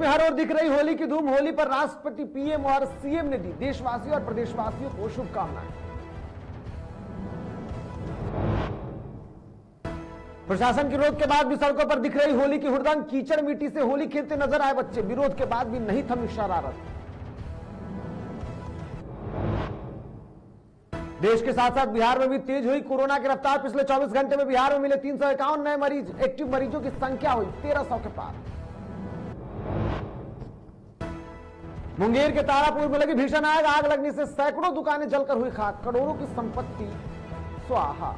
में हर ओर दिख रही होली की धूम। होली पर राष्ट्रपति, पीएम और सीएम ने दी देशवासियों और प्रदेशवासियों को शुभकामनाएं। प्रशासन के रोक के बाद भी सड़कों पर दिख रही होली की हुड़दंग। कीचड़ मिट्टी से होली खेलते नजर आए बच्चे। विरोध के बाद भी नहीं थमी शरारत। देश के साथ साथ बिहार में भी तेज हुई कोरोना की रफ्तार। पिछले 24 घंटे में बिहार में मिले 351 नए मरीज। एक्टिव मरीजों की संख्या हुई 1300 के पार। मुंगेर के तारापुर में लगी भीषण आग। आग लगने से सैकड़ों दुकानें जलकर हुई खाक। करोड़ों की संपत्ति स्वाहा।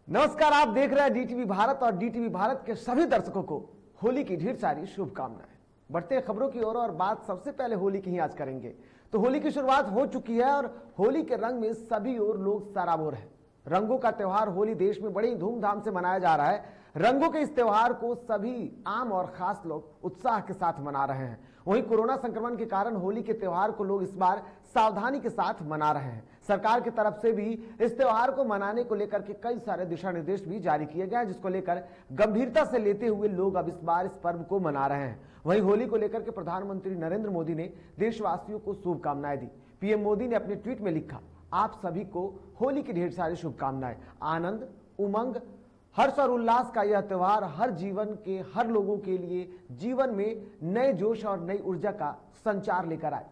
नमस्कार, आप देख रहे हैं डीटीवी भारत और डीटीवी भारत के सभी दर्शकों को होली की ढेर सारी शुभकामनाएं। बढ़ते हैं खबरों की ओर और बात सबसे पहले होली की ही आज करेंगे। तो होली की शुरुआत हो चुकी है और होली के रंग में सभी ओर लोग सराबोर हैं। रंगों का त्योहार होली देश में बड़ी धूमधाम से मनाया जा रहा है। रंगों के इस त्योहार को सभी आम और खास लोग उत्साह के साथ मना रहे हैं। वहीं कोरोना संक्रमण के कारण होली के त्योहार को लोग इस बार सावधानी के साथ मना रहे हैं। सरकार की तरफ से भी इस त्योहार को मनाने को लेकर के कई सारे दिशा निर्देश भी जारी किए गए हैं, जिसको लेकर गंभीरता से लेते हुए लोग अब इस बार इस पर्व को मना रहे हैं। वहीं होली को लेकर के प्रधानमंत्री नरेंद्र मोदी ने देशवासियों को शुभकामनाएं दी। पीएम मोदी ने अपने ट्वीट में लिखा, आप सभी को होली की ढेर सारी शुभकामनाएं। आनंद, उमंग, हर्ष और उल्लास का यह त्योहार हर जीवन के हर लोगों के लिए जीवन में नए जोश और नई ऊर्जा का संचार लेकर आए।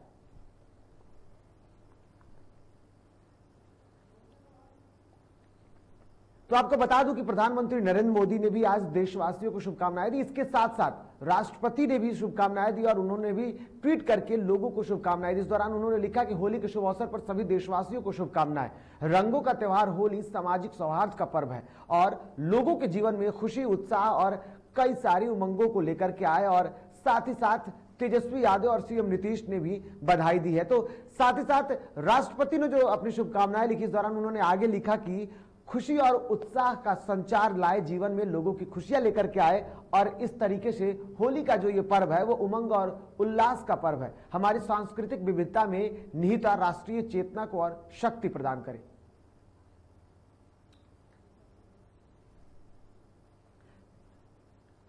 तो आपको बता दूं कि प्रधानमंत्री नरेंद्र मोदी ने भी आज देशवासियों को शुभकामनाएं दी। इसके साथ साथ राष्ट्रपति ने भी शुभकामनाएं दी और उन्होंने भी ट्वीट करके लोगों को शुभकामनाएं दी। इस दौरान उन्होंने लिखा कि होली के शुभ अवसर पर सभी देशवासियों को शुभकामनाएं। रंगों का त्योहार होली सामाजिक सौहार्द का पर्व है और लोगों के जीवन में खुशी, उत्साह और कई सारी उमंगों को लेकर के आए। और साथ ही साथ तेजस्वी यादव और सीएम नीतीश ने भी बधाई दी है। तो साथ ही साथ राष्ट्रपति ने जो अपनी शुभकामनाएं लिखी, इस दौरान उन्होंने आगे लिखा कि खुशी और उत्साह का संचार लाए, जीवन में लोगों की खुशियां लेकर के आए। और इस तरीके से होली का जो ये पर्व है वो उमंग और उल्लास का पर्व है। हमारी सांस्कृतिक विविधता में निहित राष्ट्रीय चेतना को और शक्ति प्रदान करे।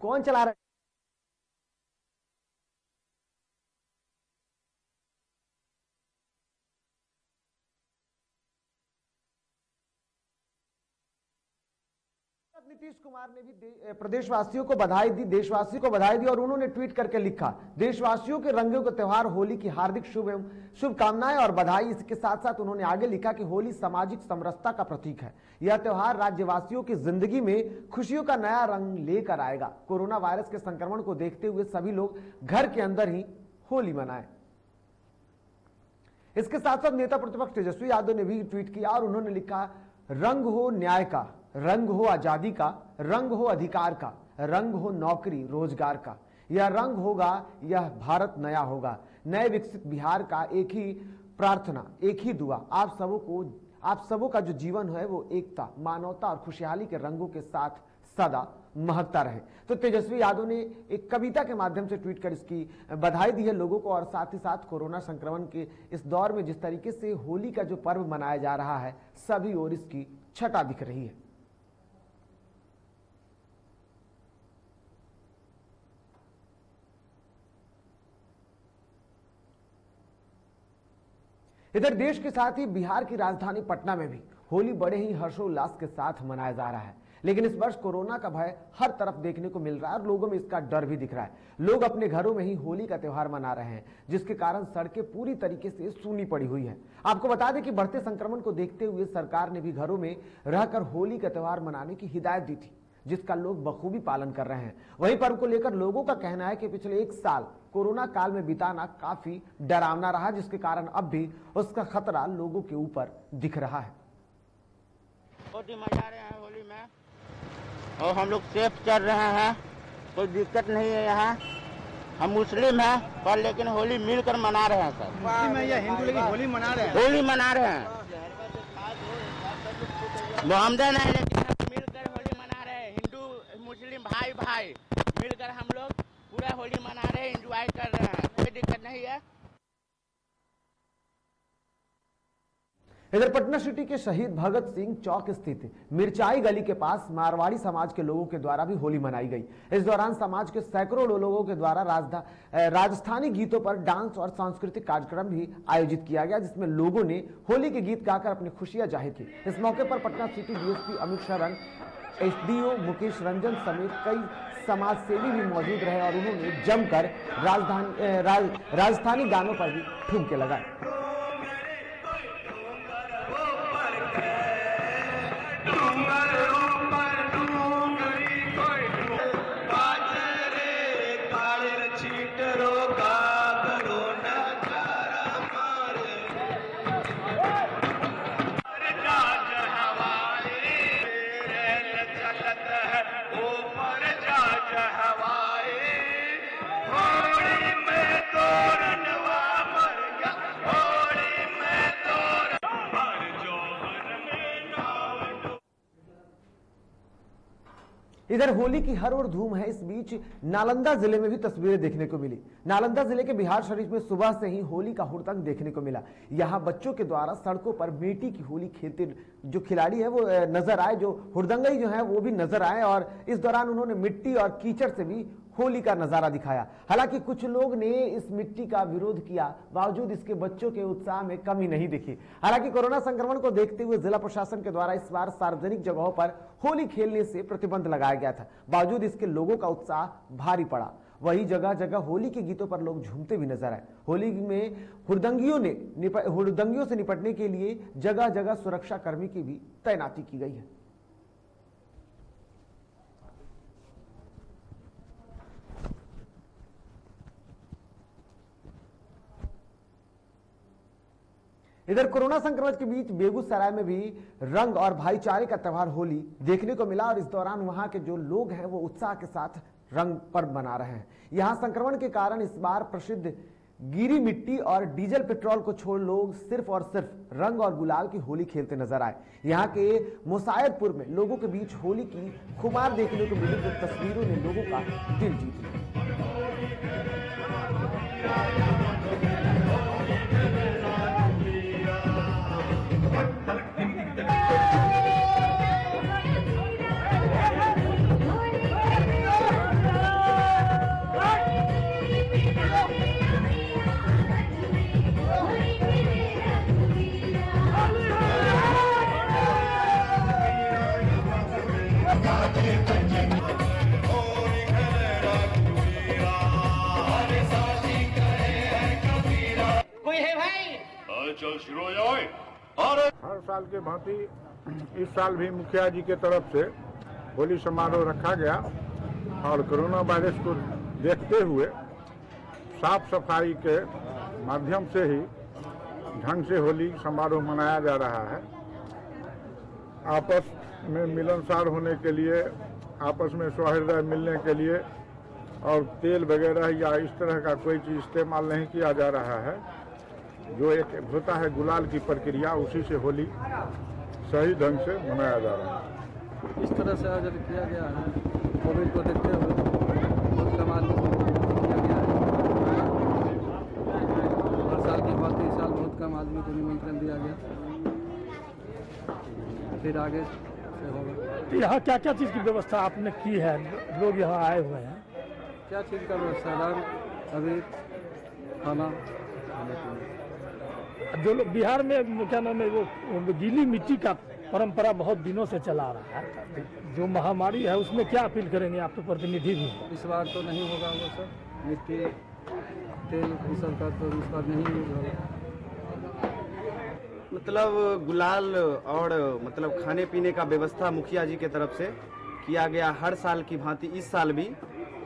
कौन चला रहा है? नीतीश कुमार ने भी प्रदेशवासियों को बधाई दी, देशवासियों को बधाई दी और उन्होंने ट्वीट करके लिखा, देशवासियों के रंगों का त्योहार होली की हार्दिक शुभकामनाएं और बधाई। इसके साथ साथ उन्होंने आगे लिखा कि होली सामाजिक समरसता का प्रतीक है। यह त्योहार राज्यवासियों की जिंदगी में खुशियों का नया रंग लेकर आएगा। कोरोना वायरस के संक्रमण को देखते हुए सभी लोग घर के अंदर ही होली मनाएं। इसके साथ साथ नेता प्रतिपक्ष तेजस्वी यादव ने भी ट्वीट किया और उन्होंने लिखा, रंग हो न्याय का, रंग हो आजादी का, रंग हो अधिकार का, रंग हो नौकरी रोजगार का। यह रंग होगा, यह भारत नया होगा। नए विकसित बिहार का एक ही प्रार्थना, एक ही दुआ, आप सबों का जो जीवन है वो एकता, मानवता और खुशहाली के रंगों के साथ सदा महकता रहे। तो तेजस्वी यादव ने एक कविता के माध्यम से ट्वीट कर इसकी बधाई दी है लोगों को। और साथ ही साथ कोरोना संक्रमण के इस दौर में जिस तरीके से होली का जो पर्व मनाया जा रहा है, सभी ओर इसकी छटा दिख रही है। इधर देश के साथ ही बिहार की राजधानी पटना में भी होली बड़े ही हर्षोल्लास के साथ मनाया जा रहा है। लेकिन इस वर्ष कोरोना का भय हर तरफ देखने को मिल रहा है और लोगों में इसका डर भी दिख रहा है। लोग अपने घरों में ही होली का त्योहार मना रहे हैं, जिसके कारण सड़कें पूरी तरीके से सूनी पड़ी हुई है। आपको बता दें कि बढ़ते संक्रमण को देखते हुए सरकार ने भी घरों में रहकर होली का त्योहार मनाने की हिदायत दी थी, जिसका लोग बखूबी पालन कर रहे हैं। वहीं पर्व को लेकर लोगों का कहना है कि पिछले एक साल कोरोना काल में बिताना काफी डरावना रहा, जिसके कारण अब भी उसका खतरा लोगों के ऊपर दिख रहा है। बहुत ही मजा रहे हैं होली में और हम लोग सेफ चल रहे हैं, कोई दिक्कत नहीं है। यहाँ हम मुस्लिम हैं पर लेकिन होली मिलकर मना रहे हैं। सर मुस्लिम है या हिंदू, लेकिन होली मना रहे हैं। होली मना रहे हैं, मोहम्मदन है लेकिन मिलकर होली मना रहे हैं। हिंदू मुस्लिम भाई भाई मिलकर हम लोग पूरा होली मना रहे हैं, एंजॉय कर रहे हैं, कोई दिक्कत नहीं है। इधर पटना सिटी के शहीद भगत सिंह चौक स्थित मिर्चाई गली के पास मारवाड़ी समाज के लोगों के द्वारा भी होली मनाई गई। इस दौरान समाज के सैकड़ों लोगों के द्वारा राजस्थानी गीतों पर डांस और सांस्कृतिक कार्यक्रम भी आयोजित किया गया, जिसमें लोगों ने होली के गीत गाकर अपनी खुशियां जाहिर की। इस मौके पर पटना सिटी डीएसपी अमित शरण, एसडीओ मुकेश रंजन समेत कई समाज सेवी भी मौजूद रहे और उन्होंने जमकर राजस्थानी गानों पर भी ठुमके लगाए। इधर होली की हर ओर धूम है। इस बीच नालंदा जिले में भी तस्वीरें देखने को मिली। नालंदा जिले के बिहार शरीफ में सुबह से ही होली का हुड़दंग देखने को मिला। यहाँ बच्चों के द्वारा सड़कों पर मिट्टी की होली खेलते जो खिलाड़ी है वो नजर आए, जो हुड़दंगई जो है वो भी नजर आए और इस दौरान उन्होंने मिट्टी और कीचड़ से भी होली का नजारा दिखाया। हालांकि कुछ लोग ने इस मिट्टी का विरोध किया, बावजूद इसके बच्चों के उत्साह में कमी नहीं दिखी। हालांकि कोरोना संक्रमण को देखते हुए जिला प्रशासन के द्वारा इस बार सार्वजनिक जगहों पर होली खेलने से प्रतिबंध लगाया गया था। बावजूद इसके लोगों का उत्साह भारी पड़ा। वही जगह जगह होली के गीतों पर लोग झूमते भी नजर आए। होली में हुड़दंगियों से निपटने के लिए जगह जगह सुरक्षा कर्मी की भी तैनाती की गई है। इधर कोरोना संक्रमण के बीच बेगूसराय में भी रंग और भाईचारे का त्यौहार होली देखने को मिला और इस दौरान वहां के जो लोग हैं वो उत्साह के साथ रंग पर्व मना रहे हैं। यहां संक्रमण के कारण इस बार प्रसिद्ध गीरी मिट्टी और डीजल पेट्रोल को छोड़ लोग सिर्फ और सिर्फ रंग और गुलाल की होली खेलते नजर आए। यहाँ के मुसायदपुर में लोगों के बीच होली की खुमार देखने को मिली, जो तस्वीरों ने लोगों का दिल जीत लिया। हर साल के भांति इस साल भी मुखिया जी के तरफ से होली समारोह रखा गया और कोरोना वायरस को देखते हुए साफ सफाई के माध्यम से ही ढंग से होली समारोह मनाया जा रहा है। आपस में मिलनसार होने के लिए, आपस में सौहार्द मिलने के लिए और तेल वगैरह या इस तरह का कोई चीज़ इस्तेमाल नहीं किया जा रहा है। जो एक होता है गुलाल की प्रक्रिया, उसी से होली सही ढंग से मनाया जा रहा है। इस तरह से आयोजन किया गया है। कोविड को देखते हुए बहुत कमाल किया गया है। हर साल की बात इस साल बहुत कम आदमी को निमंत्रण दिया गया, फिर आगे से होगा। तो यहाँ क्या क्या चीज़ की व्यवस्था आपने की है? लोग यहाँ आए हुए हैं, क्या चीज़ का व्यवस्था? रंग, अबीर, खाना। जो लोग बिहार में क्या नाम है वो गीली मिट्टी का परंपरा बहुत दिनों से चला आ रहा है, जो महामारी है उसमें क्या अपील करेंगे? आप तो प्रतिनिधि भी हैं। इस बार तो नहीं होगा वो सब, मिट्टी तेल ये सब का तो इस बार नहीं होगा। मतलब गुलाल और मतलब खाने पीने का व्यवस्था मुखिया जी के तरफ से किया गया। हर साल की भांति इस साल भी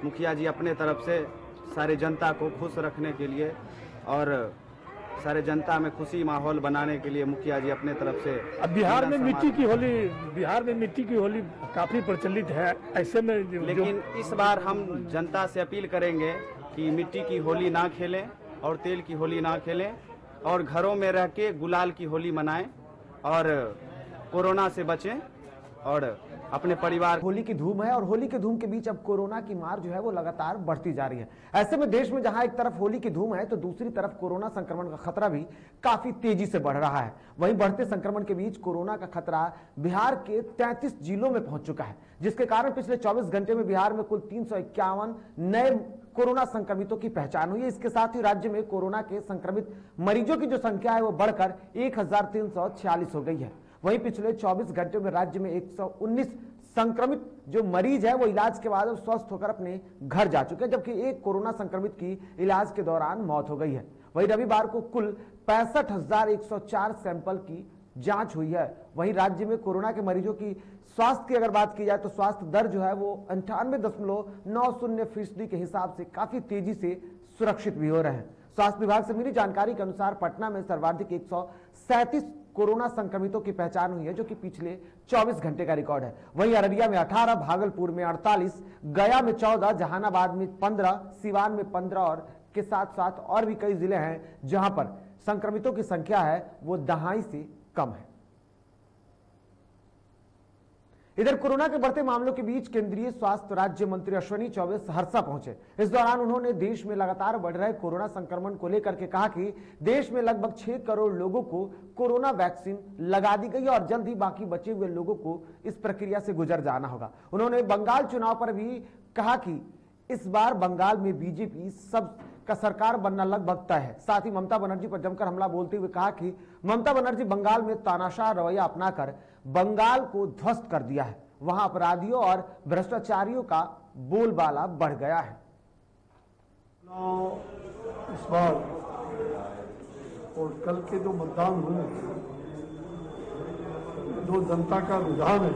मुखिया जी अपने तरफ से सारे जनता को खुश रखने के लिए और सारे जनता में खुशी माहौल बनाने के लिए मुखिया जी अपने तरफ से। अब बिहार में मिट्टी की होली काफी प्रचलित है, ऐसे में लेकिन इस बार हम जनता से अपील करेंगे कि मिट्टी की होली ना खेलें और तेल की होली ना खेलें और घरों में रह के गुलाल की होली मनाएं और कोरोना से बचें और अपने परिवार। होली की धूम है और होली की धूम के बीच अब कोरोना की मार जो है वो लगातार बढ़ती जा रही है। ऐसे में देश में जहां एक तरफ होली की धूम है तो दूसरी तरफ कोरोना संक्रमण का खतरा भी काफी तेजी से बढ़ रहा है। वहीं बढ़ते संक्रमण के बीच कोरोना का खतरा बिहार के 33 जिलों में पहुंच चुका है, जिसके कारण पिछले 24 घंटे में बिहार में कुल 351 नए कोरोना संक्रमितों की पहचान हुई है। इसके साथ ही राज्य में कोरोना के संक्रमित मरीजों की जो संख्या है वो बढ़कर 1346 हो गई है। वहीं पिछले 24 घंटे में राज्य में 119 संक्रमित जो मरीज है वो इलाज के बाद स्वस्थ होकर अपने घर जा चुके हैं, जबकि एक कोरोना संक्रमित की इलाज के दौरान मौत हो गई है। वहीं रविवार को कुल 65,104 सैंपल की जांच हुई है। वहीं राज्य में कोरोना के मरीजों की स्वास्थ्य की अगर बात की जाए तो स्वास्थ्य दर जो है वो 98.90% के हिसाब से काफी तेजी से सुरक्षित भी हो रहे हैं। स्वास्थ्य विभाग से मिली जानकारी के अनुसार पटना में सर्वाधिक 137 कोरोना संक्रमितों की पहचान हुई है, जो कि पिछले 24 घंटे का रिकॉर्ड है। वहीं अररिया में 18, भागलपुर में 48, गया में 14, जहानाबाद में 15, सिवान में 15 और के साथ साथ और भी कई जिले हैं जहां पर संक्रमितों की संख्या है वो दहाई से कम है। इधर कोरोना के बढ़ते मामलों के बीच केंद्रीय स्वास्थ्य राज्य मंत्री अश्विनी चौबे सहरसा पहुंचे। इस दौरान उन्होंने देश में लगातार बढ़ रहे कोरोना संक्रमण को लेकर के कहा कि देश में लगभग 6 करोड़ लोगों को कोरोना वैक्सीन लगा दी गई और जल्द ही बाकी बचे हुए लोगों को इस प्रक्रिया से गुजर जाना होगा। उन्होंने बंगाल चुनाव पर भी कहा कि इस बार बंगाल में बीजेपी सब का सरकार बनना लगभग तय है। साथ ही ममता बनर्जी पर जमकर हमला बोलते हुए कहा कि ममता बनर्जी बंगाल में तानाशाह रवैया अपनाकर बंगाल को ध्वस्त कर दिया है, वहां अपराधियों और भ्रष्टाचारियों का बोलबाला बढ़ गया है। इस बार और कल के जो मतदान हुए, जो जनता का रुझान है,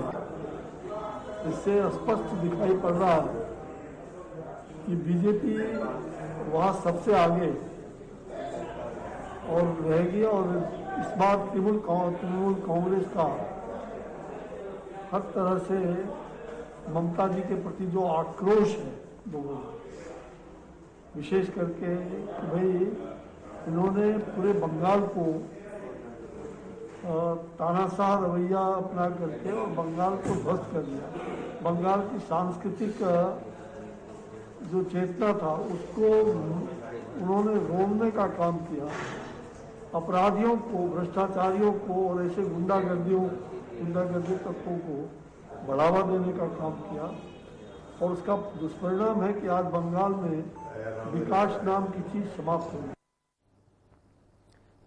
इससे स्पष्ट दिखाई पड़ रहा है कि बीजेपी वहाँ सबसे आगे और रहेगी और इस बार तृणमूल कांग्रेस का हर तरह से ममता जी के प्रति जो आक्रोश है लोगों का, विशेष करके कि भाई इन्होंने पूरे बंगाल को तानाशाह रवैया अपना करके और बंगाल को ध्वस्त कर दिया। बंगाल की सांस्कृतिक जो चेतना था उसको उन्होंने रोकने का काम किया। अपराधियों को, भ्रष्टाचारियों को और ऐसे गुंडागर्दी तत्वों को बढ़ावा देने का काम किया और उसका दुष्परिणाम है कि आज बंगाल में विकास नाम की चीज समाप्त हो गई।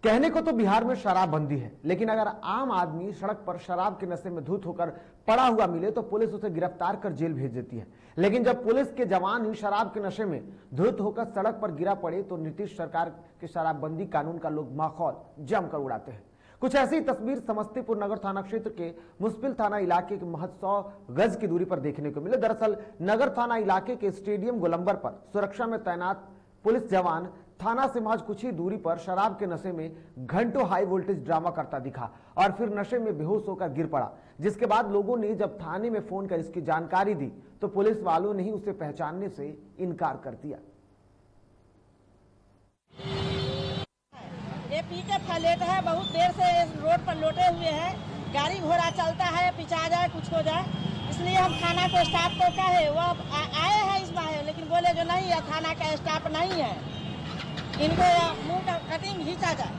कहने को तो बिहार में शराबबंदी है, लेकिन अगर आम आदमी सड़क पर शराब के नशे में धुत होकर पड़ा हुआ मिले तो पुलिस उसे गिरफ्तार कर जेल भेज देती है। लेकिन जब पुलिस के जवान ही शराब के नशे में धुत होकर सड़क पर गिरा पड़े तो नीतीश सरकार के शराबबंदी कानून का लोग माखौल जमकर उड़ाते हैं। कुछ ऐसी तस्वीर समस्तीपुर नगर थाना क्षेत्र के मुस्पिल थाना इलाके के महज 100 गज की दूरी पर देखने को मिले। दरअसल नगर थाना इलाके के स्टेडियम गोलंबर पर सुरक्षा में तैनात पुलिस जवान थाना से महज कुछ ही दूरी पर शराब के नशे में घंटों हाई वोल्टेज ड्रामा करता दिखा और फिर नशे में बेहोश होकर गिर पड़ा, जिसके बाद लोगों ने जब थाने में फोन कर इसकी जानकारी दी तो पुलिस वालों ने ही उसे पहचानने से इनकार कर दिया। ये पी के फलेट है, बहुत देर से रोड पर लोटे हुए हैं, गाड़ी घोड़ा चलता है, पिछा जाए कुछ हो जाए, इसलिए हम थाना को स्टाफ को कहे, वो आए हैं इस बार, लेकिन बोले जो नहीं है, थाना का स्टाफ नहीं है, इनको मुंह का कटिंग खींचा जाए।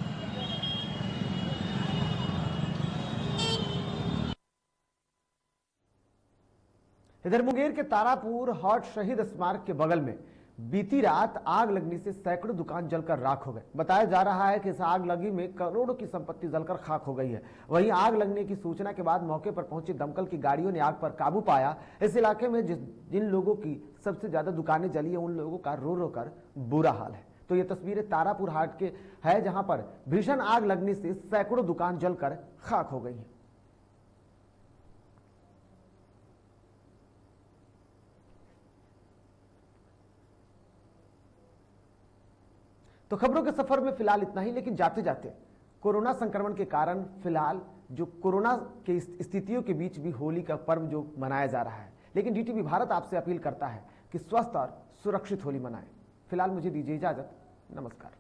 इधर मुंगेर के तारापुर हॉट शहीद स्मारक के बगल में बीती रात आग लगने से सैकड़ों दुकान जलकर राख हो गए। बताया जा रहा है कि इस आग लगी में करोड़ों की संपत्ति जलकर खाक हो गई है। वहीं आग लगने की सूचना के बाद मौके पर पहुंची दमकल की गाड़ियों ने आग पर काबू पाया। इस इलाके में जिन लोगों की सबसे ज्यादा दुकानें जली है उन लोगों का रो रो कर बुरा हाल है। तो ये तस्वीरें तारापुर हाट के है जहां पर भीषण आग लगने से सैकड़ों दुकान जलकर खाक हो गई है। तो खबरों के सफर में फिलहाल इतना ही, लेकिन जाते जाते कोरोना संक्रमण के कारण फिलहाल जो कोरोना की स्थितियों के बीच भी होली का पर्व जो मनाया जा रहा है, लेकिन डीटीवी भारत आपसे अपील करता है कि स्वस्थ और सुरक्षित होली मनाएं। फिलहाल मुझे दीजिए इजाजत, नमस्कार।